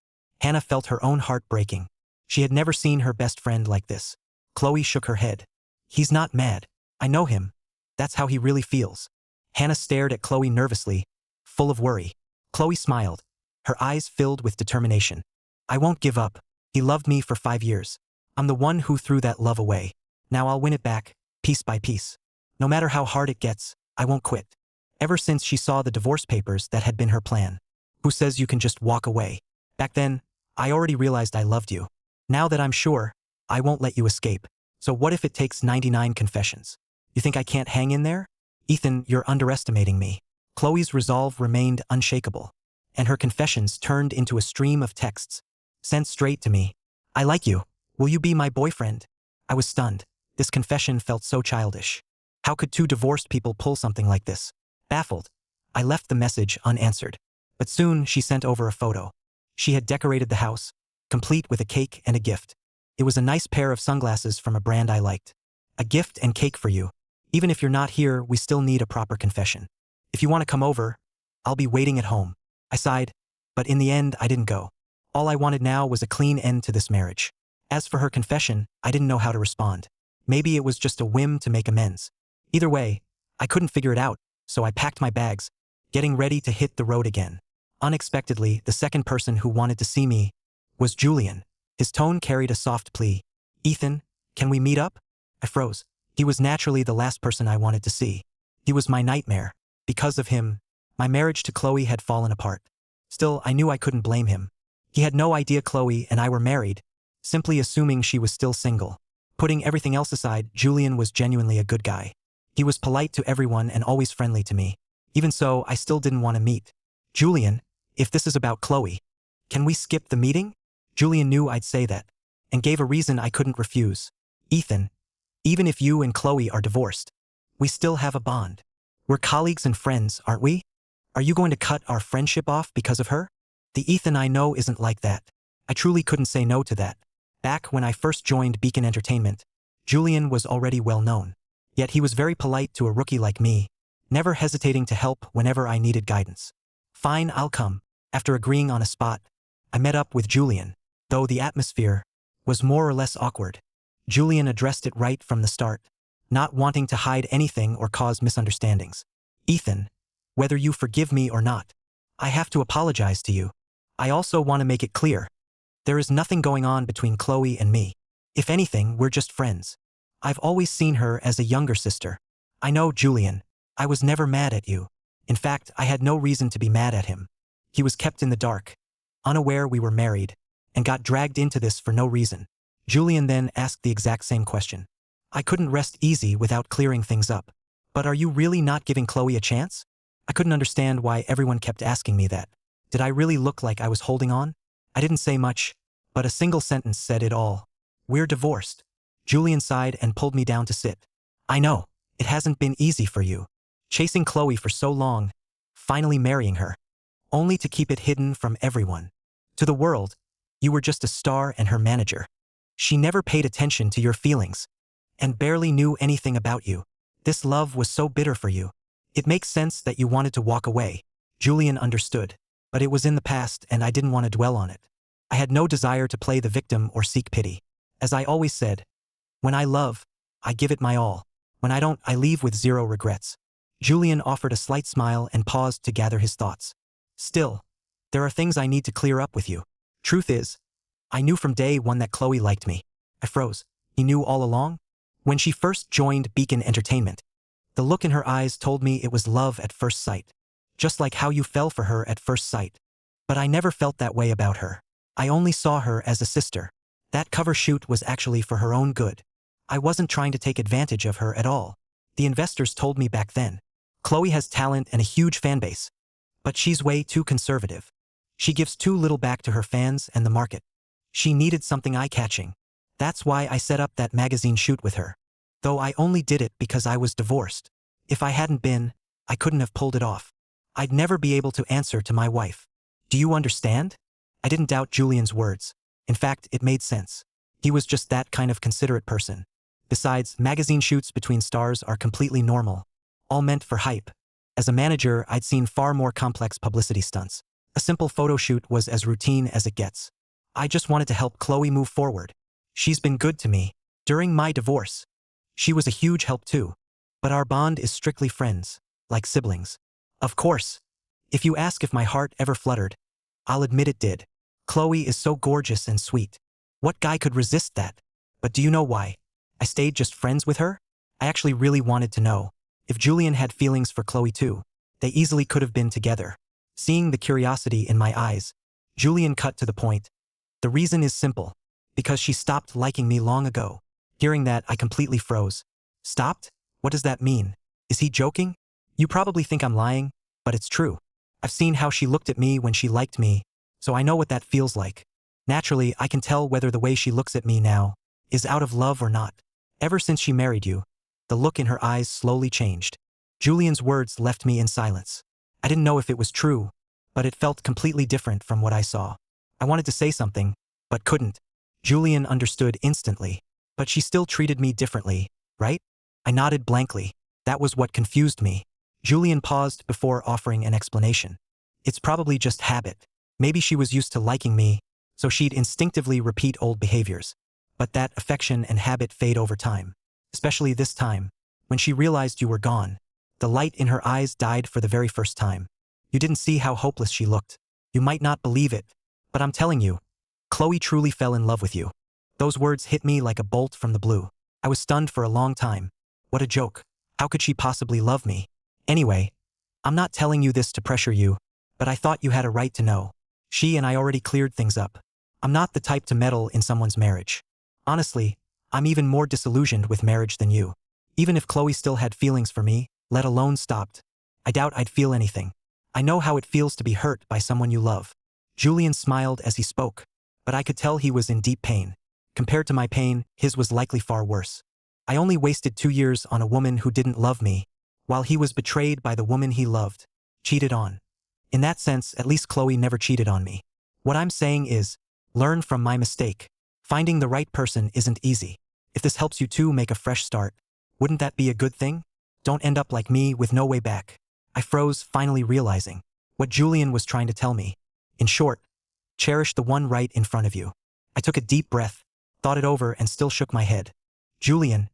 Hannah felt her own heart breaking. She had never seen her best friend like this. Chloe shook her head. "He's not mad. I know him. That's how he really feels." Hannah stared at Chloe nervously, full of worry. Chloe smiled, her eyes filled with determination. "I won't give up. He loved me for 5 years. I'm the one who threw that love away. Now I'll win it back, piece by piece. No matter how hard it gets, I won't quit." Ever since she saw the divorce papers, that had been her plan. Who says you can just walk away? Back then, I already realized I loved you. Now that I'm sure, I won't let you escape. So what if it takes 99 confessions? You think I can't hang in there? Ethan, you're underestimating me. Chloe's resolve remained unshakable, and her confessions turned into a stream of texts, sent straight to me. "I like you. Will you be my boyfriend?" I was stunned. This confession felt so childish. How could two divorced people pull something like this? Baffled, I left the message unanswered. But soon she sent over a photo. She had decorated the house, complete with a cake and a gift. It was a nice pair of sunglasses from a brand I liked. "A gift and cake for you. Even if you're not here, we still need a proper confession. If you want to come over, I'll be waiting at home." I sighed, but in the end I didn't go. All I wanted now was a clean end to this marriage. As for her confession, I didn't know how to respond. Maybe it was just a whim to make amends. Either way, I couldn't figure it out, so I packed my bags, getting ready to hit the road again. Unexpectedly, the second person who wanted to see me was Julian. His tone carried a soft plea. "Ethan, can we meet up?" I froze. He was naturally the last person I wanted to see. He was my nightmare. Because of him, my marriage to Chloe had fallen apart. Still, I knew I couldn't blame him. He had no idea Chloe and I were married, simply assuming she was still single. Putting everything else aside, Julian was genuinely a good guy. He was polite to everyone and always friendly to me. Even so, I still didn't want to meet. "Julian, if this is about Chloe, can we skip the meeting?" Julian knew I'd say that, and gave a reason I couldn't refuse. "Ethan, even if you and Chloe are divorced, we still have a bond. We're colleagues and friends, aren't we? Are you going to cut our friendship off because of her?" The Ethan I know isn't like that. I truly couldn't say no to that. Back when I first joined Beacon Entertainment, Julian was already well known. Yet he was very polite to a rookie like me, never hesitating to help whenever I needed guidance. "Fine, I'll come." After agreeing on a spot, I met up with Julian, though the atmosphere was more or less awkward. Julian addressed it right from the start, not wanting to hide anything or cause misunderstandings. "Ethan, whether you forgive me or not, I have to apologize to you. I also want to make it clear. There is nothing going on between Chloe and me. If anything, we're just friends. I've always seen her as a younger sister. I know, Julian, I was never mad at you. In fact, I had no reason to be mad at him. He was kept in the dark, unaware we were married, and got dragged into this for no reason." Julian then asked the exact same question. I couldn't rest easy without clearing things up. "But are you really not giving Chloe a chance?" I couldn't understand why everyone kept asking me that. Did I really look like I was holding on? I didn't say much, but a single sentence said it all. "We're divorced." Julian sighed and pulled me down to sit. "I know, it hasn't been easy for you. Chasing Chloe for so long, finally marrying her, only to keep it hidden from everyone. To the world, you were just a star and her manager. She never paid attention to your feelings, and barely knew anything about you. This love was so bitter for you. It makes sense that you wanted to walk away." Julian understood, but it was in the past and I didn't want to dwell on it. I had no desire to play the victim or seek pity. As I always said, when I love, I give it my all. When I don't, I leave with zero regrets. Julian offered a slight smile and paused to gather his thoughts. "Still, there are things I need to clear up with you. Truth is, I knew from day one that Chloe liked me." I froze. He knew all along? When she first joined Beacon Entertainment, the look in her eyes told me it was love at first sight. just like how you fell for her at first sight. But I never felt that way about her. I only saw her as a sister. That cover shoot was actually for her own good. I wasn't trying to take advantage of her at all. The investors told me back then. Chloe has talent and a huge fan base. But she's way too conservative. She gives too little back to her fans and the market. She needed something eye-catching. That's why I set up that magazine shoot with her. Though I only did it because I was divorced. If I hadn't been, I couldn't have pulled it off. I'd never be able to answer to my wife. Do you understand? I didn't doubt Julian's words. In fact, it made sense. He was just that kind of considerate person. Besides, magazine shoots between stars are completely normal. All meant for hype. As a manager, I'd seen far more complex publicity stunts. A simple photo shoot was as routine as it gets. I just wanted to help Chloe move forward. She's been good to me. During my divorce. She was a huge help too. But our bond is strictly friends, like siblings. Of course. If you ask if my heart ever fluttered, I'll admit it did. Chloe is so gorgeous and sweet. What guy could resist that? But do you know why? I stayed just friends with her? I actually really wanted to know. If Julian had feelings for Chloe too, they easily could have been together. Seeing the curiosity in my eyes, Julian cut to the point. The reason is simple. Because she stopped liking me long ago. Hearing that, I completely froze. Stopped? What does that mean? Is he joking? You probably think I'm lying, but it's true. I've seen how she looked at me when she liked me, so I know what that feels like. Naturally, I can tell whether the way she looks at me now is out of love or not. Ever since she married you, the look in her eyes slowly changed. Julian's words left me in silence. I didn't know if it was true, but it felt completely different from what I saw. I wanted to say something, but couldn't. Julian understood instantly. But she still treated me differently, right? I nodded blankly. That was what confused me. Julian paused before offering an explanation. It's probably just habit. Maybe she was used to liking me, so she'd instinctively repeat old behaviors. But that affection and habit fade over time. Especially this time, when she realized you were gone. The light in her eyes died for the very first time. You didn't see how hopeless she looked. You might not believe it, but I'm telling you, Chloe truly fell in love with you. Those words hit me like a bolt from the blue. I was stunned for a long time. What a joke. How could she possibly love me? Anyway, I'm not telling you this to pressure you, but I thought you had a right to know. She and I already cleared things up. I'm not the type to meddle in someone's marriage. Honestly, I'm even more disillusioned with marriage than you. Even if Chloe still had feelings for me, let alone stopped, I doubt I'd feel anything. I know how it feels to be hurt by someone you love. Julian smiled as he spoke, but I could tell he was in deep pain. Compared to my pain, his was likely far worse. I only wasted 2 years on a woman who didn't love me, while he was betrayed by the woman he loved, cheated on. In that sense, at least Chloe never cheated on me. What I'm saying is, learn from my mistake. Finding the right person isn't easy. If this helps you too make a fresh start, wouldn't that be a good thing? Don't end up like me with no way back. I froze, finally realizing what Julian was trying to tell me. In short, cherish the one right in front of you. I took a deep breath, thought it over, and still shook my head. Julian,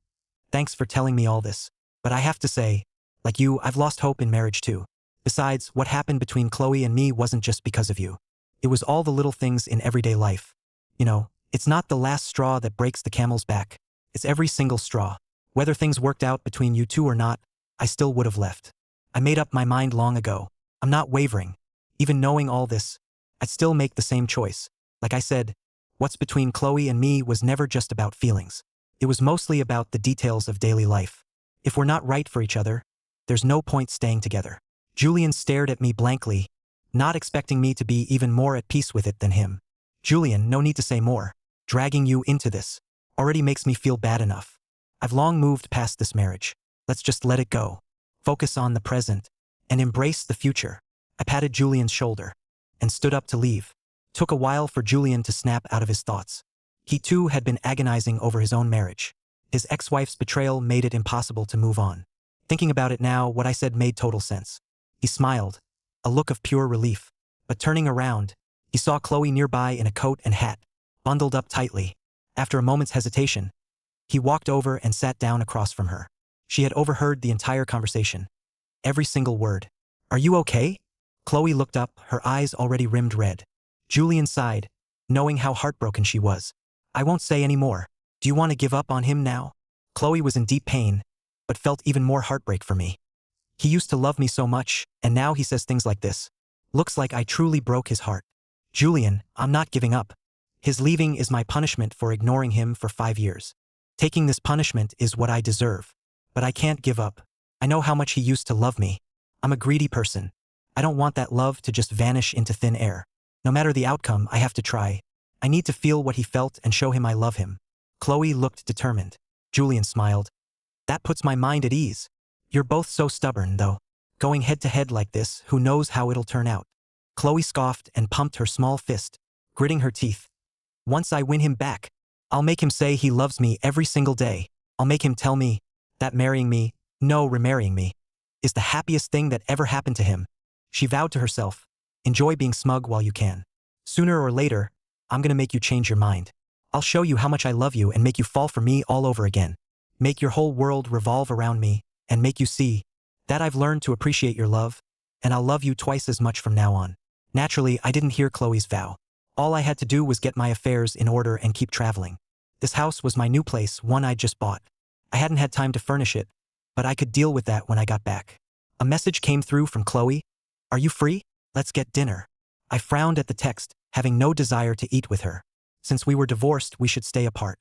thanks for telling me all this. But I have to say, like you, I've lost hope in marriage too. Besides, what happened between Chloe and me wasn't just because of you. It was all the little things in everyday life. You know, it's not the last straw that breaks the camel's back. It's every single straw. Whether things worked out between you two or not, I still would have left. I made up my mind long ago. I'm not wavering. Even knowing all this, I'd still make the same choice. Like I said, what's between Chloe and me was never just about feelings. It was mostly about the details of daily life. If we're not right for each other, there's no point staying together. Julian stared at me blankly, not expecting me to be even more at peace with it than him. Julian, no need to say more. Dragging you into this already makes me feel bad enough. I've long moved past this marriage. Let's just let it go. Focus on the present and embrace the future. I patted Julian's shoulder and stood up to leave. Took a while for Julian to snap out of his thoughts. He too had been agonizing over his own marriage. His ex-wife's betrayal made it impossible to move on. Thinking about it now, what I said made total sense. He smiled, a look of pure relief. But turning around, he saw Chloe nearby in a coat and hat, bundled up tightly. After a moment's hesitation, he walked over and sat down across from her. She had overheard the entire conversation. Every single word. Are you okay? Chloe looked up, her eyes already rimmed red. Julian sighed, knowing how heartbroken she was. I won't say any more. Do you want to give up on him now? Chloe was in deep pain, but felt even more heartbreak for me. He used to love me so much, and now he says things like this. Looks like I truly broke his heart. Julian, I'm not giving up. His leaving is my punishment for ignoring him for 5 years. Taking this punishment is what I deserve. But I can't give up. I know how much he used to love me. I'm a greedy person. I don't want that love to just vanish into thin air. No matter the outcome, I have to try. I need to feel what he felt and show him I love him. Chloe looked determined. Julian smiled. That puts my mind at ease. You're both so stubborn, though. Going head to head like this, who knows how it'll turn out. Chloe scoffed and pumped her small fist, gritting her teeth. Once I win him back, I'll make him say he loves me every single day. I'll make him tell me that marrying me, no, remarrying me, is the happiest thing that ever happened to him. She vowed to herself, enjoy being smug while you can. Sooner or later, I'm gonna make you change your mind. I'll show you how much I love you and make you fall for me all over again. Make your whole world revolve around me and make you see that I've learned to appreciate your love, and I'll love you twice as much from now on. Naturally, I didn't hear Chloe's vow. All I had to do was get my affairs in order and keep traveling. This house was my new place, one I'd just bought. I hadn't had time to furnish it, but I could deal with that when I got back. A message came through from Chloe. Are you free? Let's get dinner. I frowned at the text, having no desire to eat with her. Since we were divorced, we should stay apart.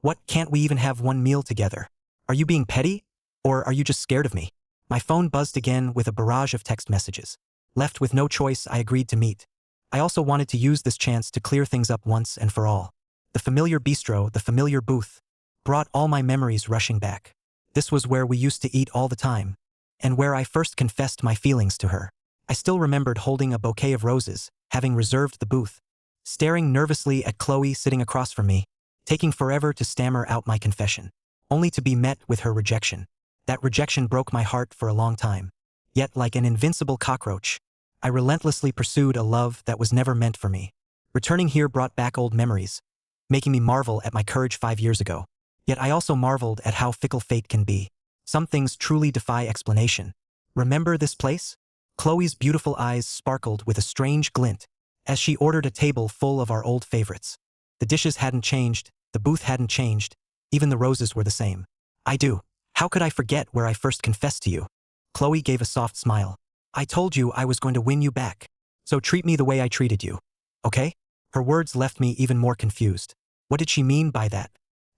What, can't we even have one meal together? Are you being petty? Or are you just scared of me? My phone buzzed again with a barrage of text messages. Left with no choice, I agreed to meet. I also wanted to use this chance to clear things up once and for all. The familiar bistro, the familiar booth, brought all my memories rushing back. This was where we used to eat all the time, and where I first confessed my feelings to her. I still remembered holding a bouquet of roses, having reserved the booth, staring nervously at Chloe sitting across from me, taking forever to stammer out my confession, only to be met with her rejection. That rejection broke my heart for a long time. Yet, like an invincible cockroach, I relentlessly pursued a love that was never meant for me. Returning here brought back old memories, making me marvel at my courage 5 years ago. Yet I also marveled at how fickle fate can be. Some things truly defy explanation. Remember this place? Chloe's beautiful eyes sparkled with a strange glint as she ordered a table full of our old favorites. The dishes hadn't changed, the booth hadn't changed, even the roses were the same. I do. How could I forget where I first confessed to you? Chloe gave a soft smile. I told you I was going to win you back. So treat me the way I treated you. Okay? Her words left me even more confused. What did she mean by that?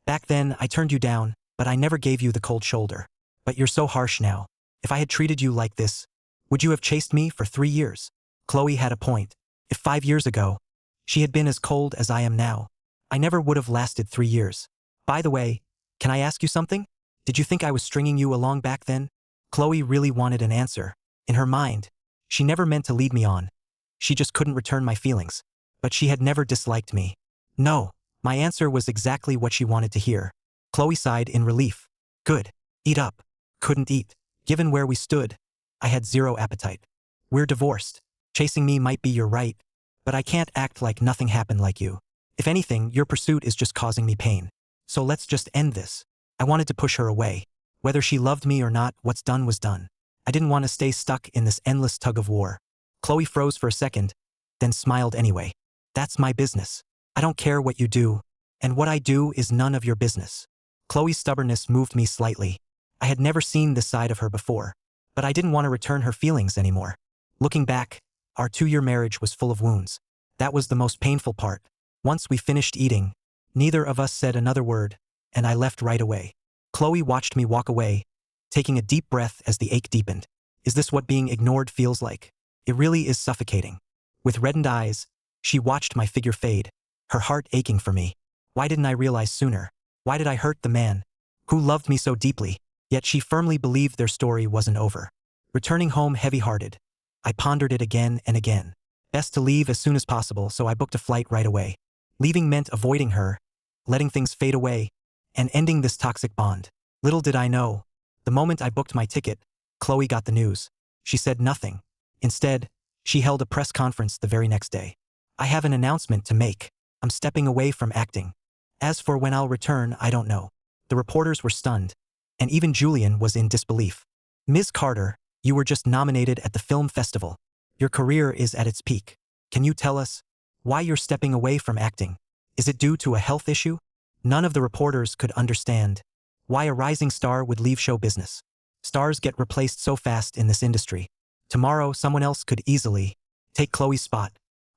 Back then, I turned you down, but I never gave you the cold shoulder. But you're so harsh now. If I had treated you like this, would you have chased me for 3 years? Chloe had a point. If 5 years ago, she had been as cold as I am now, I never would have lasted 3 years. By the way, can I ask you something? Did you think I was stringing you along back then? Chloe really wanted an answer. In her mind, she never meant to lead me on. She just couldn't return my feelings. But she had never disliked me. No, my answer was exactly what she wanted to hear. Chloe sighed in relief. Good. Eat up. Couldn't eat. Given where we stood, I had zero appetite. We're divorced. Chasing me might be your right, but I can't act like nothing happened like you. If anything, your pursuit is just causing me pain. So let's just end this. I wanted to push her away. Whether she loved me or not, what's done was done. I didn't want to stay stuck in this endless tug of war. Chloe froze for a second, then smiled anyway. That's my business. I don't care what you do, and what I do is none of your business. Chloe's stubbornness moved me slightly. I had never seen this side of her before, but I didn't want to return her feelings anymore. Looking back, our 2-year marriage was full of wounds. That was the most painful part. Once we finished eating, neither of us said another word, and I left right away. Chloe watched me walk away, taking a deep breath as the ache deepened. Is this what being ignored feels like? It really is suffocating. With reddened eyes, she watched my figure fade, her heart aching for me. Why didn't I realize sooner? Why did I hurt the man who loved me so deeply? Yet she firmly believed their story wasn't over. Returning home heavy-hearted, I pondered it again and again. Best to leave as soon as possible, so I booked a flight right away. Leaving meant avoiding her, letting things fade away, and ending this toxic bond. Little did I know, the moment I booked my ticket, Chloe got the news. She said nothing. Instead, she held a press conference the very next day. I have an announcement to make. I'm stepping away from acting. As for when I'll return, I don't know. The reporters were stunned, and even Julian was in disbelief. Ms. Carter, you were just nominated at the film festival. Your career is at its peak. Can you tell us why you're stepping away from acting? Is it due to a health issue? None of the reporters could understand why a rising star would leave show business. Stars get replaced so fast in this industry. Tomorrow, someone else could easily take Chloe's spot.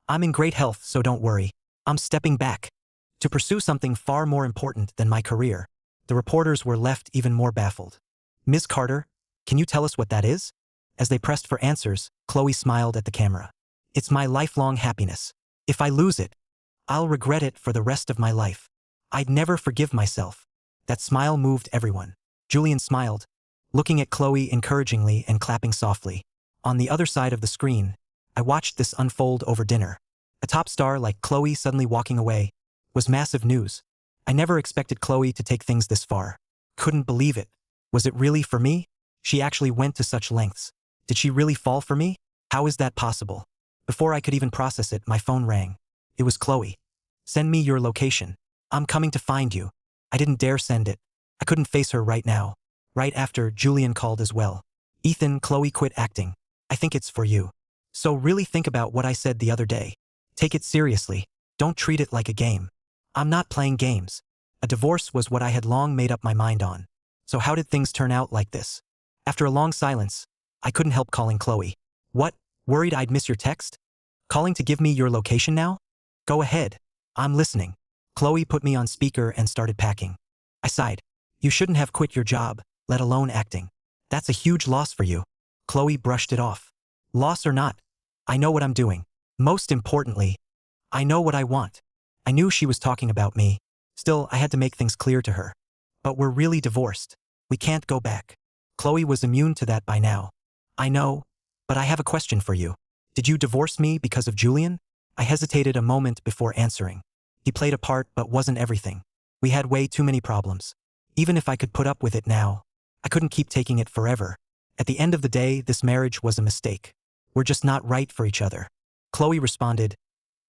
I'm in great health, so don't worry. I'm stepping back to pursue something far more important than my career. The reporters were left even more baffled. Ms. Carter, can you tell us what that is? As they pressed for answers, Chloe smiled at the camera. It's my lifelong happiness. If I lose it, I'll regret it for the rest of my life. I'd never forgive myself. That smile moved everyone. Julian smiled, looking at Chloe encouragingly and clapping softly. On the other side of the screen, I watched this unfold over dinner. A top star like Chloe suddenly walking away was massive news. I never expected Chloe to take things this far. Couldn't believe it. Was it really for me? She actually went to such lengths. Did she really fall for me? How is that possible? Before I could even process it, my phone rang. It was Chloe. Send me your location. I'm coming to find you. I didn't dare send it. I couldn't face her right now. Right after, Julian called as well. Ethan, Chloe quit acting. I think it's for you. So really think about what I said the other day. Take it seriously. Don't treat it like a game. I'm not playing games. A divorce was what I had long made up my mind on. So how did things turn out like this? After a long silence, I couldn't help calling Chloe. What? Worried I'd miss your text? Calling to give me your location now? Go ahead. I'm listening. Chloe put me on speaker and started packing. I sighed. You shouldn't have quit your job, let alone acting. That's a huge loss for you. Chloe brushed it off. Loss or not, I know what I'm doing. Most importantly, I know what I want. I knew she was talking about me. Still, I had to make things clear to her. But we're really divorced. We can't go back. Chloe was immune to that by now. I know, but I have a question for you. Did you divorce me because of Julian? I hesitated a moment before answering. He played a part but wasn't everything. We had way too many problems. Even if I could put up with it now, I couldn't keep taking it forever. At the end of the day, this marriage was a mistake. We're just not right for each other. Chloe responded,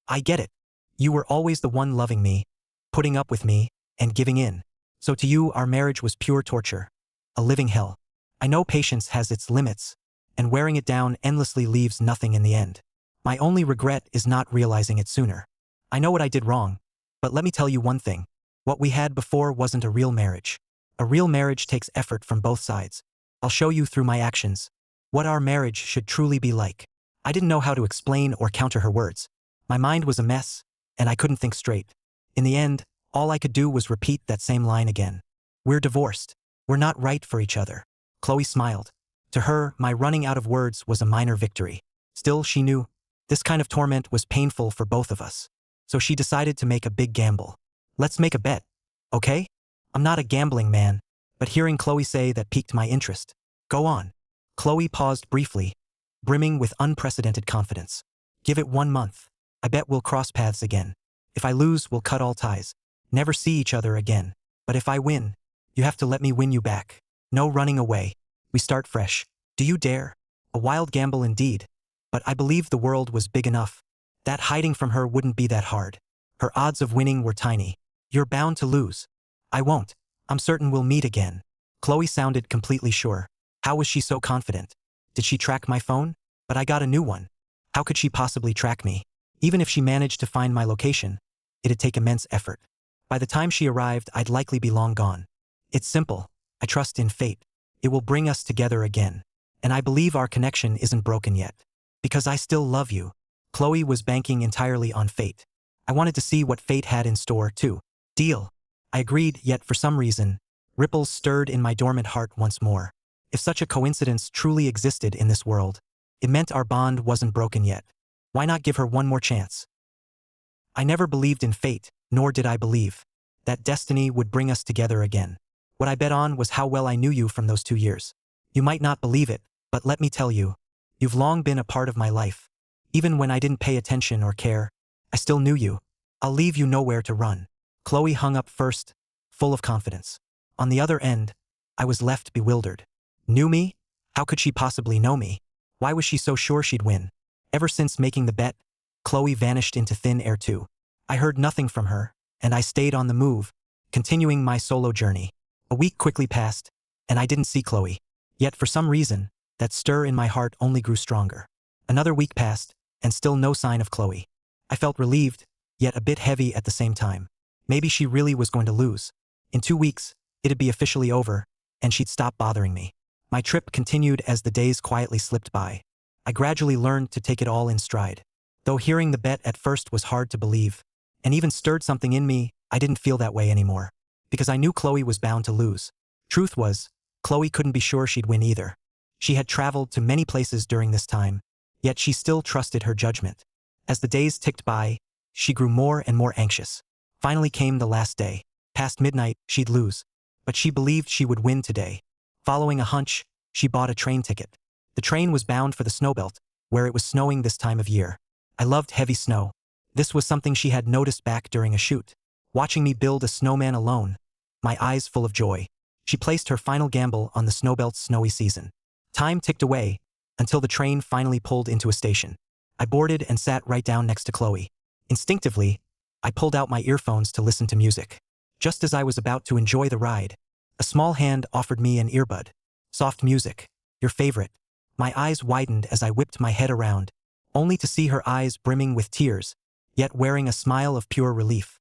I get it. You were always the one loving me, putting up with me, and giving in. So to you, our marriage was pure torture. A living hell. I know patience has its limits, and wearing it down endlessly leaves nothing in the end. My only regret is not realizing it sooner. I know what I did wrong, but let me tell you one thing. What we had before wasn't a real marriage. A real marriage takes effort from both sides. I'll show you through my actions what our marriage should truly be like. I didn't know how to explain or counter her words. My mind was a mess, and I couldn't think straight. In the end, all I could do was repeat that same line again. We're divorced. We're not right for each other. Chloe smiled. To her, my running out of words was a minor victory. Still, she knew this kind of torment was painful for both of us. So she decided to make a big gamble. Let's make a bet, okay? I'm not a gambling man, but hearing Chloe say that piqued my interest. Go on. Chloe paused briefly, brimming with unprecedented confidence. Give it 1 month. I bet we'll cross paths again. If I lose, we'll cut all ties. Never see each other again. But if I win, you have to let me win you back. No running away. We start fresh. Do you dare? A wild gamble indeed. But I believed the world was big enough. That hiding from her wouldn't be that hard. Her odds of winning were tiny. You're bound to lose. I won't. I'm certain we'll meet again. Chloe sounded completely sure. How was she so confident? Did she track my phone? But I got a new one. How could she possibly track me? Even if she managed to find my location, it'd take immense effort. By the time she arrived, I'd likely be long gone. It's simple. I trust in fate. It will bring us together again. And I believe our connection isn't broken yet. Because I still love you. Chloe was banking entirely on fate. I wanted to see what fate had in store, too. Deal. I agreed, yet for some reason, ripples stirred in my dormant heart once more. If such a coincidence truly existed in this world, it meant our bond wasn't broken yet. Why not give her one more chance? I never believed in fate, nor did I believe that destiny would bring us together again. What I bet on was how well I knew you from those 2 years. You might not believe it, but let me tell you, you've long been a part of my life. Even when I didn't pay attention or care, I still knew you. I'll leave you nowhere to run. Chloe hung up first, full of confidence. On the other end, I was left bewildered. Knew me? How could she possibly know me? Why was she so sure she'd win? Ever since making the bet, Chloe vanished into thin air too. I heard nothing from her, and I stayed on the move, continuing my solo journey. A week quickly passed, and I didn't see Chloe. Yet for some reason, that stir in my heart only grew stronger. Another week passed, and still no sign of Chloe. I felt relieved, yet a bit heavy at the same time. Maybe she really was going to lose. In 2 weeks, it'd be officially over, and she'd stop bothering me. My trip continued as the days quietly slipped by. I gradually learned to take it all in stride. Though hearing the bet at first was hard to believe, and even stirred something in me, I didn't feel that way anymore. Because I knew Chloe was bound to lose. Truth was, Chloe couldn't be sure she'd win either. She had traveled to many places during this time, yet she still trusted her judgment. As the days ticked by, she grew more and more anxious. Finally came the last day. Past midnight, she'd lose. But she believed she would win today. Following a hunch, she bought a train ticket. The train was bound for the snowbelt, where it was snowing this time of year. I loved heavy snow. This was something she had noticed back during a shoot. Watching me build a snowman alone, my eyes full of joy, she placed her final gamble on the snowbelt's snowy season. Time ticked away, until the train finally pulled into a station. I boarded and sat right down next to Chloe. Instinctively, I pulled out my earphones to listen to music. Just as I was about to enjoy the ride, a small hand offered me an earbud. Soft music, your favorite. My eyes widened as I whipped my head around, only to see her eyes brimming with tears, yet wearing a smile of pure relief.